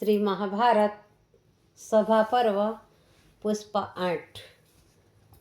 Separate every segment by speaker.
Speaker 1: श्री महाभारत सभा पर्व पुष्प 8।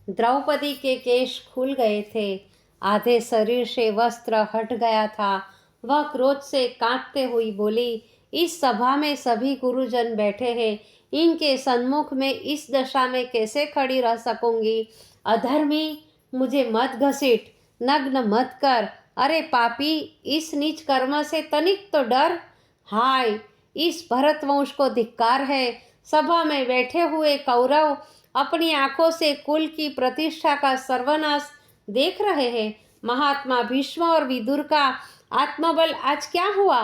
Speaker 1: द्रौपदी के केश खुल गए थे, आधे शरीर से वस्त्र हट गया था। वह क्रोध से कांपते हुई बोली, इस सभा में सभी गुरुजन बैठे हैं, इनके सन्मुख में इस दशा में कैसे खड़ी रह सकूंगी। अधर्मी, मुझे मत घसीट, नग्न मत कर। अरे पापी, इस नीच कर्म से तनिक तो डर। हाय, इस भरतवंश को धिक्कार है। सभा में बैठे हुए कौरव अपनी आंखों से कुल की प्रतिष्ठा का सर्वनाश देख रहे हैं। महात्मा भीष्म और विदुर का आत्मबल आज क्या हुआ?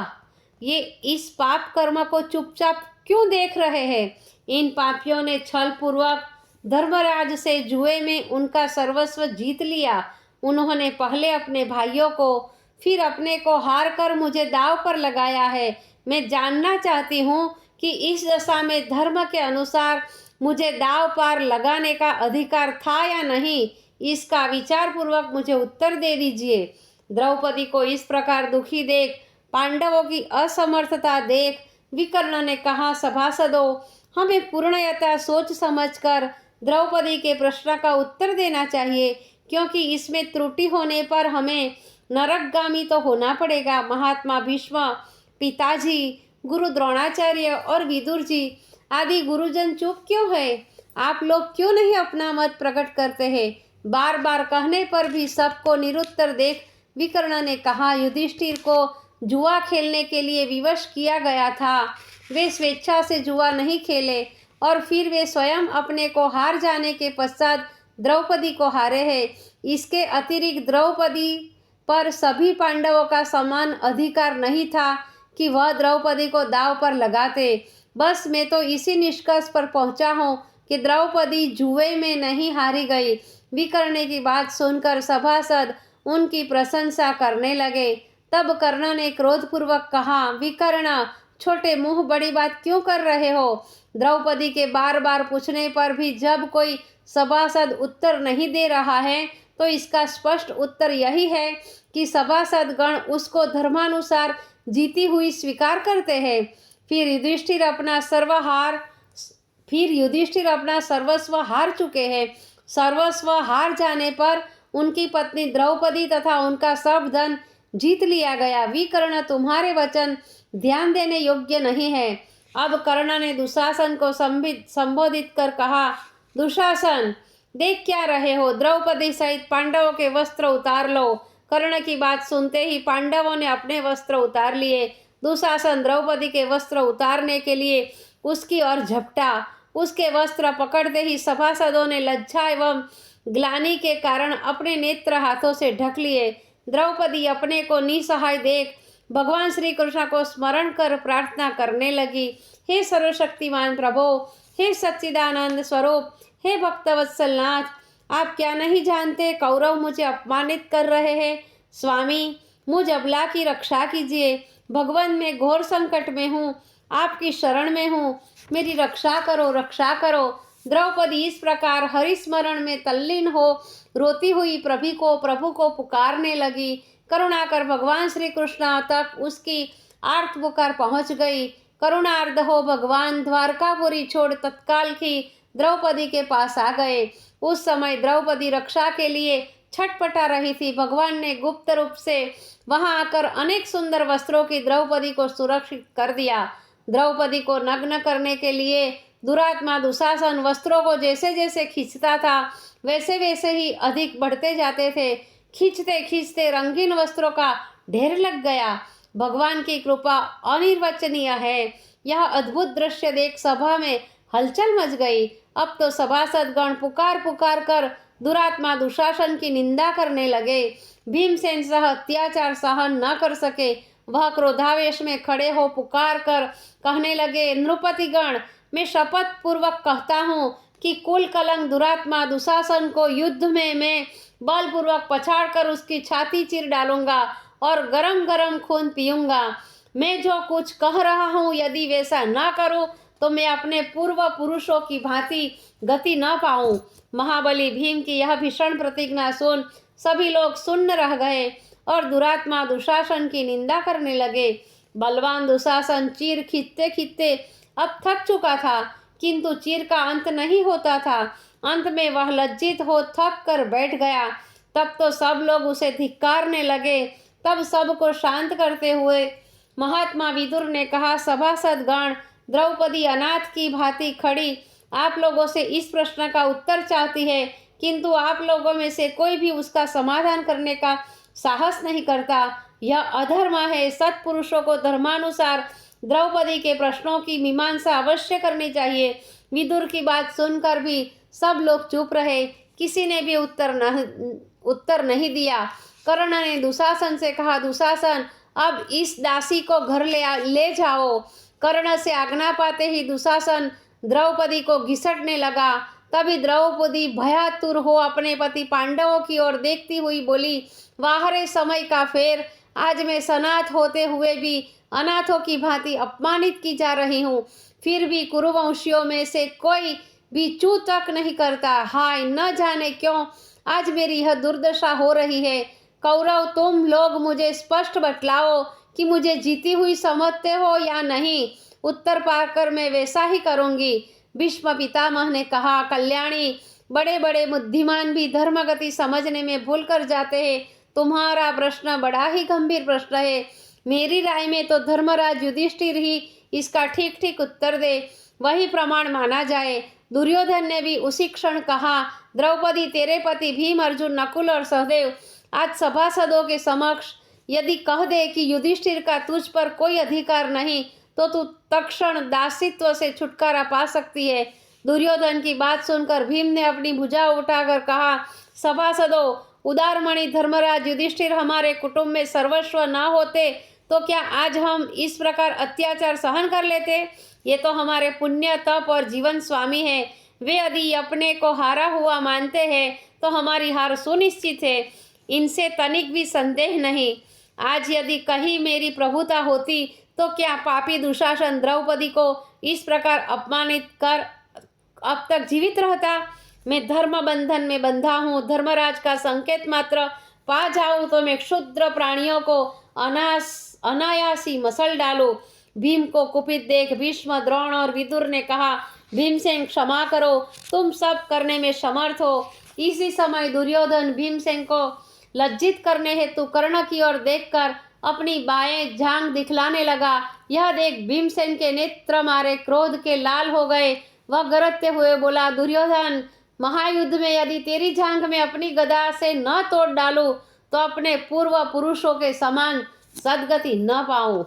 Speaker 1: ये इस पाप कर्म को चुपचाप क्यों देख रहे हैं? इन पापियों ने छल पूर्वक धर्मराज से जुए में उनका सर्वस्व जीत लिया। उन्होंने पहले अपने भाइयों को, फिर अपने को हार कर मुझे दांव पर लगाया है। मैं जानना चाहती हूँ कि इस दशा में धर्म के अनुसार मुझे दांव पार लगाने का अधिकार था या नहीं। इसका विचार पूर्वक मुझे उत्तर दे दीजिए। द्रौपदी को इस प्रकार दुखी देख, पांडवों की असमर्थता देख विकर्ण ने कहा, सभासदों, हमें पूर्णतः सोच समझकर द्रौपदी के प्रश्न का उत्तर देना चाहिए, क्योंकि इसमें त्रुटि होने पर हमें नरकगामी तो होना पड़ेगा। महात्मा भीष्म, पिताजी, गुरु द्रोणाचार्य और विदुर जी आदि गुरुजन चुप क्यों है? आप लोग क्यों नहीं अपना मत प्रकट करते हैं? बार बार कहने पर भी सबको निरुत्तर देख विकर्ण ने कहा, युधिष्ठिर को जुआ खेलने के लिए विवश किया गया था। वे स्वेच्छा से जुआ नहीं खेले और फिर वे स्वयं अपने को हार जाने के पश्चात द्रौपदी को हारे हैं। इसके अतिरिक्त द्रौपदी पर सभी पांडवों का समान अधिकार नहीं था कि वह द्रौपदी को दांव पर लगाते। बस मैं तो इसी निष्कर्ष पर पहुंचा हूँ कि द्रौपदी जुए में नहीं हारी गई। विकर्ण की बात सुनकर सभासद उनकी प्रशंसा करने लगे। तब कर्ण ने क्रोधपूर्वक कहा, विकर्ण, छोटे मुंह बड़ी बात क्यों कर रहे हो? द्रौपदी के बार बार पूछने पर भी जब कोई सभासद उत्तर नहीं दे रहा है तो इसका स्पष्ट उत्तर यही है कि सभासदगण उसको धर्मानुसार जीती हुई स्वीकार करते हैं। फिर युधिष्ठिर अपना सर्वस्व हार चुके हैं। सर्वस्व हार जाने पर उनकी पत्नी द्रौपदी तथा उनका सब धन जीत लिया गया। विकर्ण, तुम्हारे वचन ध्यान देने योग्य नहीं है। अब कर्ण ने दुशासन को संबोधित कर कहा, दुशासन, देख क्या रहे हो? द्रौपदी सहित पांडवों के वस्त्र उतार लो। कर्ण की बात सुनते ही पांडवों ने अपने वस्त्र उतार लिए। दुशासन द्रौपदी के वस्त्र उतारने के लिए उसकी ओर झपटा। उसके वस्त्र पकड़ते ही सभासदों ने लज्जा एवं ग्लानि के कारण अपने नेत्र हाथों से ढक लिए। द्रौपदी अपने को निसहाय देख भगवान श्री कृष्ण को स्मरण कर प्रार्थना करने लगी, हे सर्वशक्तिमान प्रभो, हे सच्चिदानंद स्वरूप, हे भक्तवत्सलनाथ, आप क्या नहीं जानते कौरव मुझे अपमानित कर रहे हैं। स्वामी, मुझ अबला की रक्षा कीजिए। भगवान, मैं घोर संकट में हूँ, आपकी शरण में हूँ, मेरी रक्षा करो, रक्षा करो। द्रौपदी इस प्रकार हरिस्मरण में तल्लीन हो रोती हुई प्रभु को पुकारने लगी। करुणा कर भगवान श्री कृष्ण तक उसकी आर्त पुकार पहुँच गई। करुणार्ध हो भगवान द्वारकापुरी छोड़ तत्काल की द्रौपदी के पास आ गए। उस समय द्रौपदी रक्षा के लिए छटपटा रही थी। भगवान ने गुप्त रूप से वहां आकर अनेक सुंदर वस्त्रों की द्रौपदी को सुरक्षित कर दिया। द्रौपदी को नग्न करने के लिए दुरात्मा दुशासन वस्त्रों को जैसे जैसे खींचता था वैसे वैसे ही अधिक बढ़ते जाते थे। खींचते खींचते रंगीन वस्त्रों का ढेर लग गया। भगवान की कृपा अनिर्वचनीय है। यह अद्भुत दृश्य देख सभा में हलचल मच गई। अब तो सभासदगण पुकार पुकार कर दुरात्मा दुशासन की निंदा करने लगे। भीमसेन सह अत्याचार सहन न कर सके। वह क्रोधावेश में खड़े हो पुकार कर कहने लगे, नृपतिगण, मैं शपथ पूर्वक कहता हूँ कि कुल कलंक दुरात्मा दुशासन को युद्ध में मैं बलपूर्वक पछाड़ कर उसकी छाती चीर डालूंगा और गरम गरम खून पीऊंगा। मैं जो कुछ कह रहा हूँ यदि वैसा न करूँ तो मैं अपने पूर्व पुरुषों की भांति गति न पाऊं। महाबली भीम की यह भीषण प्रतिज्ञा सुन सभी लोग सुन्न रह गए और दुरात्मा दुशासन की निंदा करने लगे। बलवान दुशासन चीर खींचते खींचते अब थक चुका था, किंतु चीर का अंत नहीं होता था। अंत में वह लज्जित हो थक कर बैठ गया। तब तो सब लोग उसे धिक्कारने लगे। तब सबको शांत करते हुए महात्मा विदुर ने कहा, सभासदगण, द्रौपदी अनाथ की भांति खड़ी आप लोगों से इस प्रश्न का उत्तर चाहती है, किंतु आप लोगों में से कोई भी उसका समाधान करने का साहस नहीं करता। यह अधर्म है। सत्पुरुषों को धर्मानुसार द्रौपदी के प्रश्नों की मीमांसा अवश्य करनी चाहिए। विदुर की बात सुनकर भी सब लोग चुप रहे। किसी ने भी उत्तर नहीं दिया। कर्ण ने दुशासन से कहा, दुशासन, अब इस दासी को घर ले जाओ। कर्ण से आज्ञा पाते ही दुशासन द्रौपदी को घिसटने लगा। तभी द्रौपदी भयातुर हो अपने पति पांडवों की ओर देखती हुई बोली, वाह रे समय का फेर, आज मैं सनाथ होते हुए भी अनाथों की भांति अपमानित की जा रही हूँ। फिर भी कुरुवंशियों में से कोई भी चू तक नहीं करता। हाय, न जाने क्यों आज मेरी यह दुर्दशा हो रही है। कौरव, तुम लोग मुझे स्पष्ट बतलाओ कि मुझे जीती हुई समझते हो या नहीं। उत्तर पाकर मैं वैसा ही करूंगी। भीष्म पितामह ने कहा, कल्याणी, बड़े बड़े बुद्धिमान भी धर्मगति समझने में भूल कर जाते हैं। तुम्हारा प्रश्न बड़ा ही गंभीर प्रश्न है। मेरी राय में तो धर्मराज युधिष्ठिर ही इसका ठीक ठीक उत्तर दे, वही प्रमाण माना जाए। दुर्योधन ने भी उसी क्षण कहा, द्रौपदी, तेरे पति भीम, अर्जुन, नकुल और सहदेव आज सभासदों के समक्ष यदि कह दे कि युधिष्ठिर का तुझ पर कोई अधिकार नहीं, तो तू तत्क्षण दासित्व से छुटकारा पा सकती है। दुर्योधन की बात सुनकर भीम ने अपनी भुजा उठाकर कहा, सभासदों, उदारमणि धर्मराज युधिष्ठिर हमारे कुटुंब में सर्वस्व न होते तो क्या आज हम इस प्रकार अत्याचार सहन कर लेते? ये तो हमारे पुण्य, तप और जीवन स्वामी है। वे यदि अपने को हारा हुआ मानते हैं तो हमारी हार सुनिश्चित है, इनसे तनिक भी संदेह नहीं। आज यदि कहीं मेरी प्रभुता होती तो क्या पापी दुशासन द्रौपदी को इस प्रकार अपमानित कर अब तक जीवित रहता? मैं धर्म बंधन में बंधा हूँ। धर्मराज का संकेत मात्र पा जाऊँ तो मैं क्षुद्र प्राणियों को अनायासी मसल डालूं। भीम को कुपित देख भीष्म, द्रोण और विदुर ने कहा, भीमसेन, क्षमा करो, तुम सब करने में समर्थ हो। इसी समय दुर्योधन भीमसेन को लज्जित करने हेतु कर्ण की ओर देखकर अपनी बाएं जांघ दिखलाने लगा। यह देख भीमसेन के नेत्र मारे क्रोध के लाल हो गए। वह गरजते हुए बोला, दुर्योधन, महायुद्ध में यदि तेरी जांघ में अपनी गदा से न तोड़ डालूं तो अपने पूर्व पुरुषों के समान सद्गति न पाऊं।